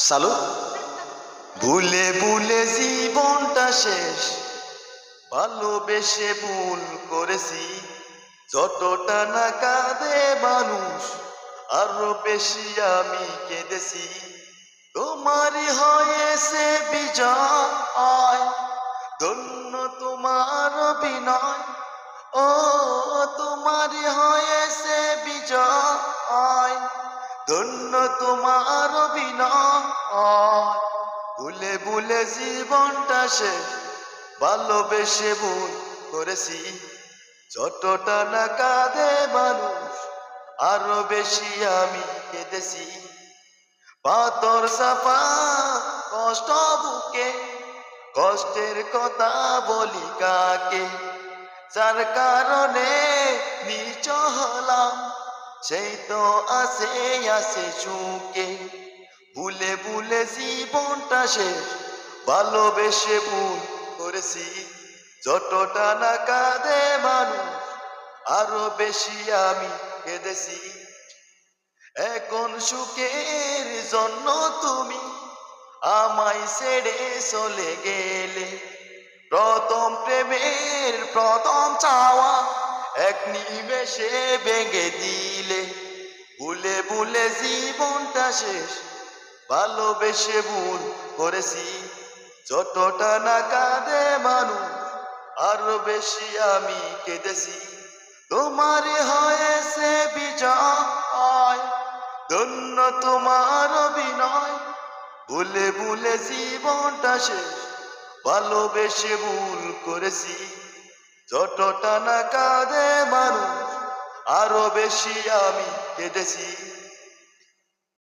সালু। ভুলে ভুলে জীবনটা শেষ, ভালোবেসে ভুল করেছি। যতটা না কাঁদে মানুষ, আরো বেশি আমি কেঁদেছি। তোমারই হয়েছে বিজয়, ধন্য তোমার অভিনয়। ও তোমারই হয়েছে বিজয়, ধন্য তোমার অভিনয়। ভুলে ভুলে জীবনটা শেষ, ভালোবেসে ভুল করেছি। যতটা না কাঁদে মানুষ, আরো বেশি আমি কেঁদেছি। পাথর সাফা কষ্ট বুকে, কষ্টের কথা বলি কাকে? যার কারণে নিচ হলাম, সেই তো আছে আছে সুখে। ভুলে ভুলে জীবনটা শেষ, ভালোবেসে ভুল করেছি। যতটা না কাঁদে মানুষ, আরো বেশি আমি কেঁদেছি। এখন সুখের জন্য তুমি আমায় ছেড়ে চলে গেলে। প্রথম প্রেমের প্রথম চাওয়া এক নিমেষে ভেঙে দিলে। ভুলে ভুলে জীবনটা শেষ, ভালোবেসে ভুল করেছি। যতটা না কাঁদে মানুষ, আরো বেশি আমি কেঁদেছি। তোমার হয়েছে বিজয়, ধন্য তোমার অভিনয়। ভুলে ভুলে জীবনটা শেষ, ভালোবেসে ভুল করেছি। যতটা না কাঁদে মানুষ, আরো বেশি আমি কেঁদেছি।